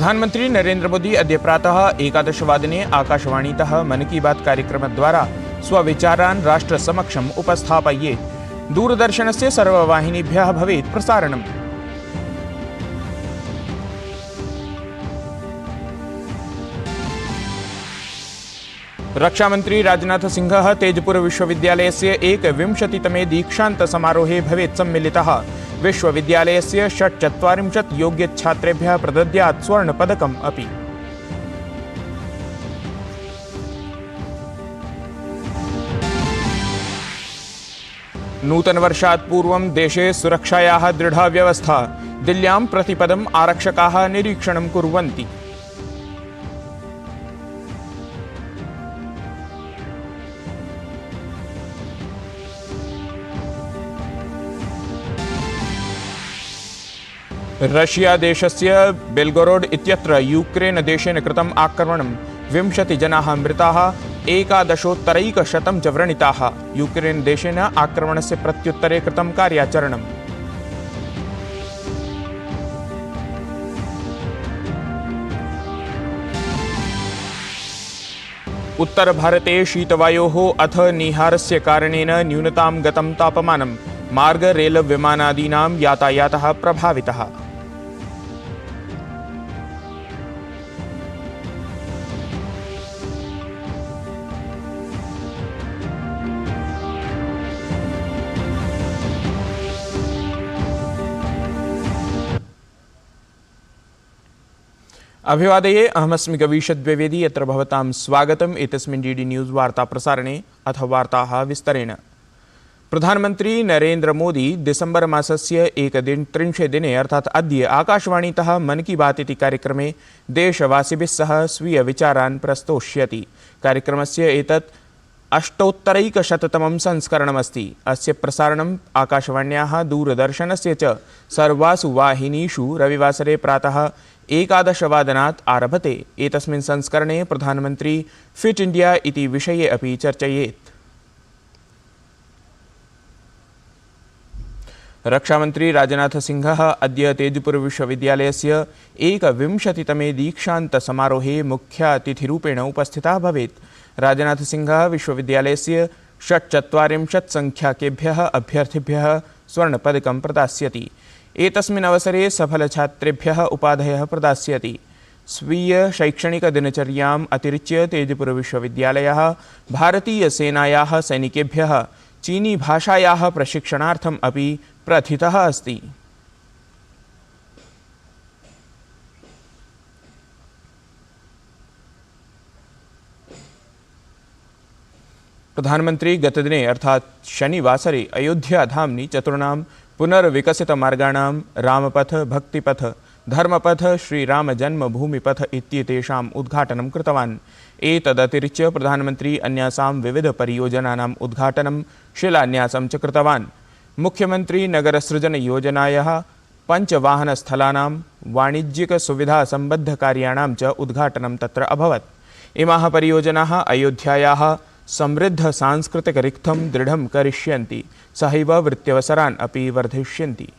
प्रधानमंत्री नरेंद्र मोदी अद्य प्रातः 11:15 आकाशवाणीतः मन की बात कार्यक्रमद्वारा स्वविचारान् राष्ट्रसमक्षम् उपस्थापयेत्। दूरदर्शनस्य सर्ववाहिनीभ्यः भवेत् प्रसारणम्। रक्षामंत्री राजनाथ सिंहः तेजपुर विश्वविद्यालयस्य 21तमे दीक्षान्तसमारोहे भवेत् सम्मिलितः। विश्वविद्यालयस्य 46 योग्यछात्रेभ्यः प्रदद्यात् स्वर्णपदकम् अपि। नूतनवर्षात् पूर्वं देशे सुरक्षायाः दृढा व्यवस्था। दिल्ल्यां प्रतिपदम् आरक्षकाः निरीक्षणं कुर्वन्ति। रशिया देशस्य बेल्गोरोड इत्यत्र यूक्रेन देशेन कृतम् आक्रमणं 20 जनाः मृताः, 11,100 च व्रणिताः। यूक्रेन देशेन आक्रमणस्य प्रत्युत्तरे कृतं कार्याचरणम्। उत्तरभारते शीतवायोः अथ निहारस्य कारणेन न्यूनतां गतं तापमानं। मार्ग रेल विमानादीनां यातायातः प्रभावितः। अभिवादये, अहमस्मि गवीश द्विवेदी। यत्र भवतां स्वागतम् एतस्मिन् डीडी न्यूज़ वार्ता प्रसारणे। अथ वार्ताः विस्तरेण। प्रधानमंत्री नरेंद्र मोदी दिसंबर मासस्य 31 दिने अर्थात् अद्य आकाशवाणीतः मन की बात इति कार्यक्रमे देशवासिभिः सह स्वीय विचारान् प्रस्तोष्यति। कार्यक्रमस्य एतत् 88तमं संस्करणमस्ति। अस्य प्रसारणम् आकाशवाण्याः दूरदर्शनस्य च सर्वासु वाहिनीषु रविवासरे प्रातः 11:00 आरभते। एतस्मिन् संस्करणे प्रधानमंत्री फिट इंडिया इति विषये अपि चर्चयेत्। रक्षामंत्री राजनाथ सिंहः अद्य तेजपुर विश्वविद्यालयस्य 21तमे दीक्षान्तसमारोहे मुख्यातिथिरूपेण उपस्थितः भवेत्। राजनाथ सिंहः विश्वविद्यालयस्य 46 संख्याकेभ्यः अभ्यर्थिभ्यः स्वर्णपदकं प्रदास्यति। एतस्मिन् अवसरे सफलछात्रेभ्यः उपाधयः प्रदास्यति। स्वीय शैक्षणिकदिनचर्याम् अतिरिच्य तेजपुर विश्वविद्यालयः भारतीयसेनायाः सैनिकेभ्यः चीनी भाषायाः प्रशिक्षणार्थम् अपि प्रथितः अस्ति। प्रधानमंत्री गतदिने अर्थात् शनिवासरे अयोध्याधाम्नि चतुर्णां पुनर्विकसितमार्गाणां रामपथ, भक्तिपथ, धर्मपथ, श्रीरामजन्मभूमिपथ इत्येतेषाम् उद्घाटनं कृतवान्। एतदतिरिच्य प्रधानमंत्री अन्यासां विविधपरियोजनानाम् उद्घाटनं, शिलान्यासं च कृतवान्। मुख्यमंत्री नगरसृजनयोजनायाः 5 वाहनस्थलानां वाणिज्यिकसुविधासम्बद्धकार्याणां च उद्घाटनं तत्र अभवत्। इमाः परियोजनाः अयोध्यायाः समृद्धसांस्कृतिकरिक्थं दृढं करिष्यन्ति, सहैव वृत्त्यवसरान् अपि वर्धयिष्यन्ति।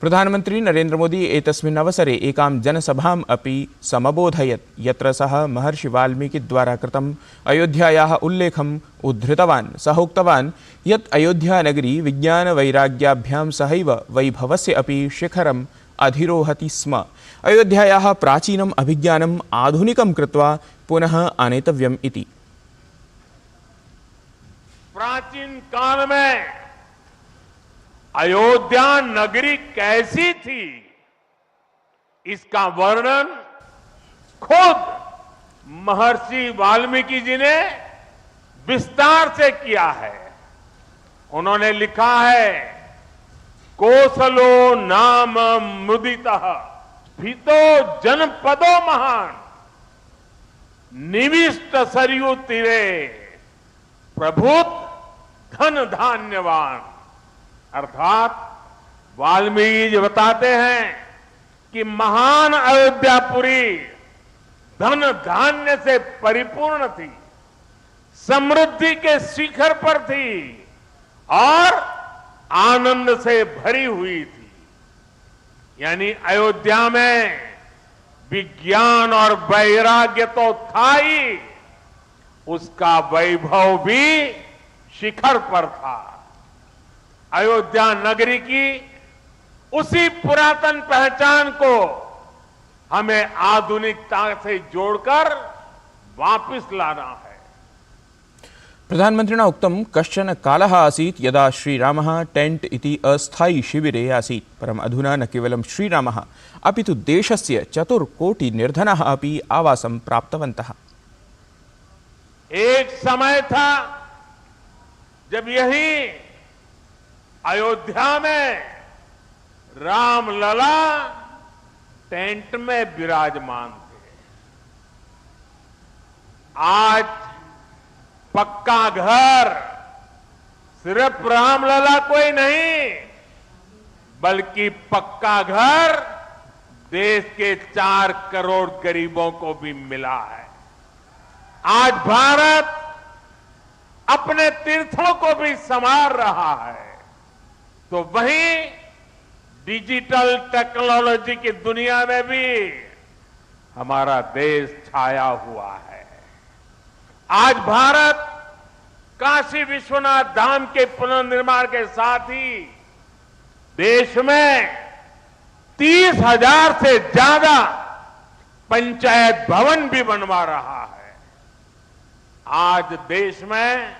प्रधानमंत्री नरेंद्र मोदी एतस्मिन् अवसरे एकां जनसभाम् अपि समबोधयत्, यत्र सः महर्षि वाल्मीकिद्वारा कृतम् अयोध्यायाः उल्लेखम् उद्धृतवान्। सः उक्तवान् यत् अयोध्यानगरी विज्ञानवैराग्याभ्यां सहैव वैभवस्य अपि शिखरम् अधिरोहति स्म। अयोध्यायाः प्राचीनम् अभिज्ञानम् आधुनिकं कृत्वा पुनः आनेतव्यम् इति। प्राचीन काल में अयोध्या नगरी कैसी थी, इसका वर्णन खुद महर्षि वाल्मीकि जी ने विस्तार से किया है। उन्होंने लिखा है, कोसलो नाम मुदितः स्फीतो जनपदो महान, निविष्ट सरयू तीरे प्रभुत धन धान्यवान। अर्थात वाल्मीकि जी बताते हैं कि महान अयोध्यापुरी धन धान्य से परिपूर्ण थी, समृद्धि के शिखर पर थी और आनंद से भरी हुई थी। यानी अयोध्या में विज्ञान और वैराग्य तो था ही, उसका वैभव भी शिखर पर था। अयोध्या नगरी की उसी पुरातन पहचान को हमें आधुनिकता से जोड़कर वापस लाना है। प्रधानमन्त्रिणा उक्तं कश्चन कालः आसीत् यदा श्रीरामः टेंट इति अस्थायी शिबिरे आसीत्, परम् अधुना न केवलं श्रीरामः अपि तु देशस्य 4 कोटि निर्धनाः अपि आवासं प्राप्तवन्तः। एक समय था जब यही अयोध्या में रामलला टेंट में विराजमान थे। आज पक्का घर सिर्फ रामलला कोई नहीं, बल्कि पक्का घर देश के 4 करोड़ गरीबों को भी मिला है। आज भारत अपने तीर्थों को भी संवार रहा है, तो वहीं डिजिटल टेक्नोलॉजी की दुनिया में भी हमारा देश छाया हुआ है। आज भारत काशी विश्वनाथ धाम के पुनर्निर्माण के साथ ही देश में 30,000 से ज्यादा पंचायत भवन भी बनवा रहा है। आज देश में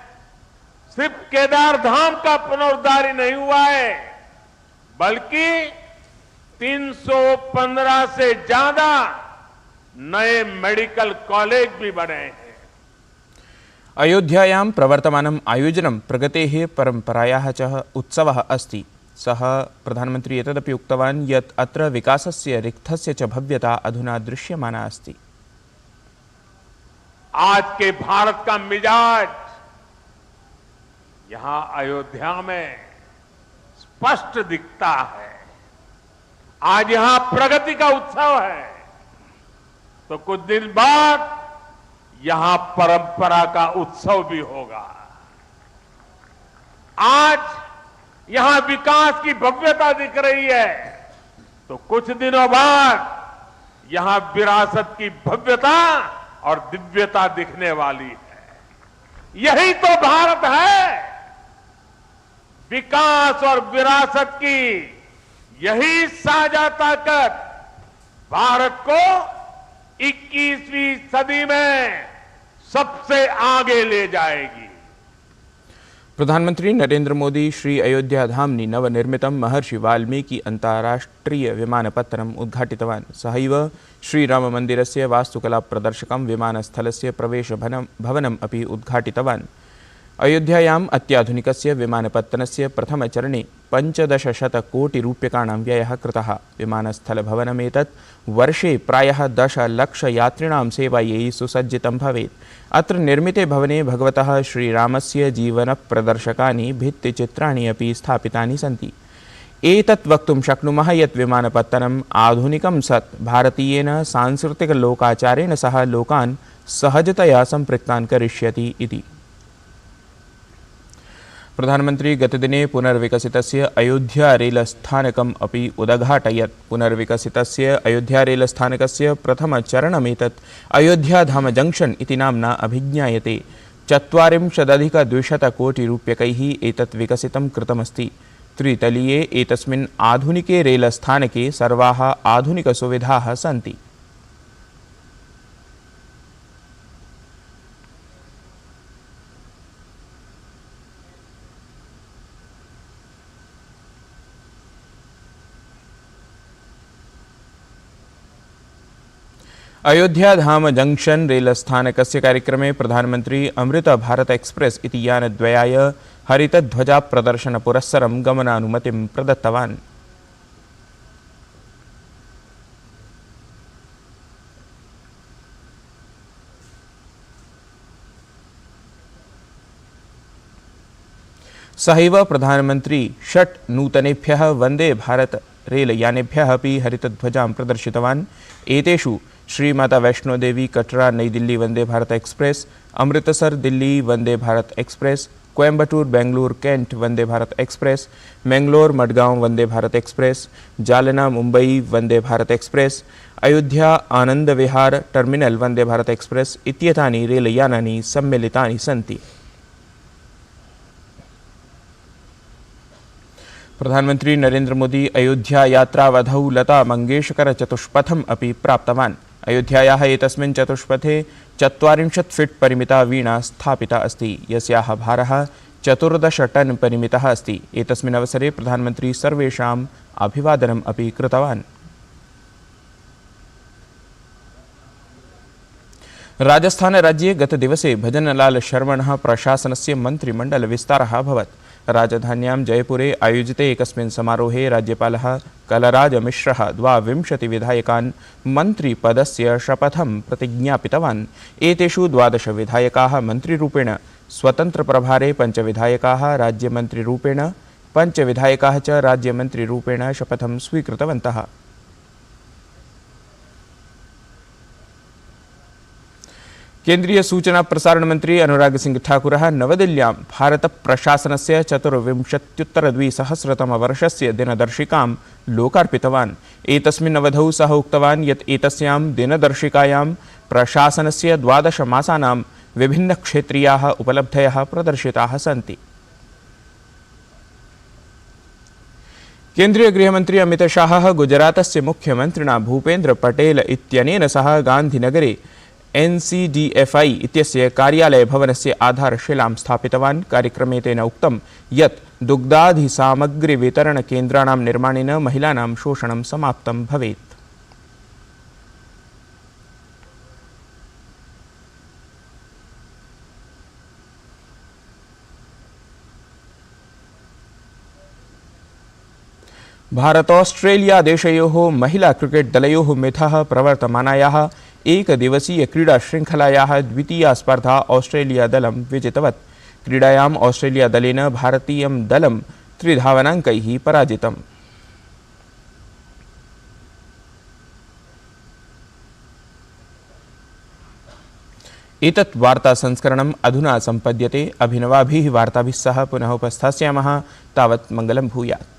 सिर्फ केदार धाम का पुनरुद्धार ही नहीं हुआ है, बल्कि 315 से ज्यादा नए मेडिकल कॉलेज भी बने हैं। अयोध्यायां प्रवर्तमानम् आयोजनं प्रगतेः परम्परायाः च उत्सवः अस्ति। सः प्रधानमन्त्री एतदपि उक्तवान् यत् अत्र विकासस्य रिक्थस्य च भव्यता अधुना दृश्यमाना अस्ति। आज के भारत का मिजाज यहां अयोध्या में स्पष्ट दिखता है। आज यहां प्रगति का उत्सव है, तो कुछ दिन बाद यहां परंपरा का उत्सव भी होगा। आज यहां विकास की भव्यता दिख रही है, तो कुछ दिनों बाद यहां विरासत की भव्यता और दिव्यता दिखने वाली है। यही तो भारत है। विकास और विरासत की यही साझा ताकत भारत को 21वीं सदी में सबसे आगे ले जाएगी। प्रधानमंत्री नरेंद्र मोदी श्री अयोध्या धाम्नि नवनिर्मितं महर्षि वाल्मीकि अन्ताराष्ट्रिय विमानपत्तनम् उद्घाटितवान्। सहैव श्रीराममन्दिरस्य वास्तुकला प्रदर्शकं विमानस्थलस्य प्रवेशभवनम् अपि उद्घाटितवान्। अयोध्यायाम् अत्याधुनिकस्य विमानपत्तनस्य प्रथमचरणे 1500 कोटिरूप्यकाणां व्ययः कृतः। विमानस्थलभवनमेतत् वर्षे प्रायः 10 लाख यात्रिणां सेवायै सुसज्जितं भवेत्। अत्र निर्मिते भवने भगवतः श्रीरामस्य जीवनप्रदर्शकानि भित्तिचित्राणि अपि स्थापितानि सन्ति। एतत् वक्तुं शक्नुमः यत् विमानपत्तनम् आधुनिकं सत् भारतीयेन सांस्कृतिकलोकाचारेण सह लोकान् सहजतया सम्पृक्तान् करिष्यति इति। प्रधानमंत्री गतदिने पुनर्विकसितस्य अयोध्या रेलस्थानकम् अपि उदघाटयत्। पुनर्विकसितस्य अयोध्या रेलस्थानकस्य प्रथमचरणमेतत् अयोध्याधाम जंक्शन इति नाम्ना अभिज्ञायते। 40,200 कोटिरूप्यकैः एतत् विकसितं कृतमस्ति। त्रितलीये एतस्मिन् आधुनिके रेलस्थानके सर्वाः आधुनिकसुविधाः सन्ति। अयोध्या धाम जंक्शन रेलस्थानकस्य कार्यक्रमे प्रधानमंत्री अमृत भारत एक्सप्रेस इति यानद्वयाय हरितध्वजा प्रदर्शन पुरस्सरं गमनानुमतिं प्रदत्तवान्। सहैव प्रधानमंत्री 6 नूतनेभ्यः वंदे भारत रेलयानेभ्यः अपि हरितध्वजां प्रदर्शितवान्। एतेषु श्रीमाता वैष्णोदेवी कटरा नई Delhi Vande Bharat express, Amritsar Delhi Vande Bharat express, Coimbatore Bangalore cantt Vande Bharat express, Mangalore Madgaon Vande Bharat express, Jalna Mumbai Vande Bharat express, Ayodhya Anand Vihar terminal Vande Bharat express इत्येतानि रेलयानानि सम्मिलितानि सन्ति। प्रधानमंत्री नरेंद्र मोदी अयोध्या यात्रावधौ लता मंगेशकर चतुष्पथम् अपि प्राप्तवान्। अयोध्यायाः एतस्मिन् चतुष्पथे 40 फीट् परिमिता वीणा स्थापिता अस्ति, यस्याः भारः 14 टन् परिमितः अस्ति। एतस्मिन् अवसरे प्रधानमंत्री सर्वेषाम् अभिवादनम् अपि कृतवान्। राजस्थान राज्ये गतदिवसे भजनलाल शर्मणः प्रशासनस्य मन्त्रिमण्डल विस्तारः अभवत्। राजधान्यां जयपुरे आयोजिते एकस्मिन् समारोहे राज्यपालः कलराजमिश्रः 22 विधायकान् मन्त्रिपदस्य शपथं प्रतिज्ञापितवान्। एतेषु 12 विधायकाः मन्त्रिरूपेण, स्वतन्त्रप्रभारे 5 विधायकाः राज्यमन्त्रिरूपेण, 5 विधायकाः च राज्यमन्त्रिरूपेण शपथं स्वीकृतवन्तः। केंद्रीय सूचना प्रसारण मंत्री अनुराग सिंह ठाकुरः नवदिल्ल्यां भारत प्रशासनस्य 24-द्विसहस्रतमवर्षस्य दिनदर्शिकां लोकार्पितवान्। एतस्मिन् अवधौ सः उक्तवान् यत् एतस्यां दिनदर्शिकायां प्रशासनस्य 12 मासानां विभिन्नक्षेत्रीयाः उपलब्धयः प्रदर्शिताः सन्ति। केंद्रीय गृहमंत्री अमित शाहः गुजरातस्य मुख्यमन्त्रिणा भूपेन्द्र पटेल इत्यनेन सह गान्धीनगरे NCDFI इत्यस्य कार्यालयभवनस्य आधारशिलां स्थापितवान्। कार्यक्रमे तेन उक्तं यत् दुग्धादिसामग्रीवितरणकेन्द्राणां निर्माणेन महिलानां शोषणं समाप्तं भवेत्। भारत ऑस्ट्रेलिया देशयोः महिला क्रिकेट दलयोः मिथः प्रवर्तमानायाः एकदिवसीय क्रीडा श्रृंखलायाः द्वितीया स्पर्धा ऑस्ट्रेलिया दलं विजितवत्। क्रीडायाम् ऑस्ट्रेलिया दलेन भारतीयं दलं 3 धावनाङ्कैः पराजितम्। एतत् वार्ता संस्करणम् अधुना सम्पद्यते। अभिनवाभिः वार्ताभिः सह पुनः उपस्थास्यामः। तावत् मङ्गलं भूयात्।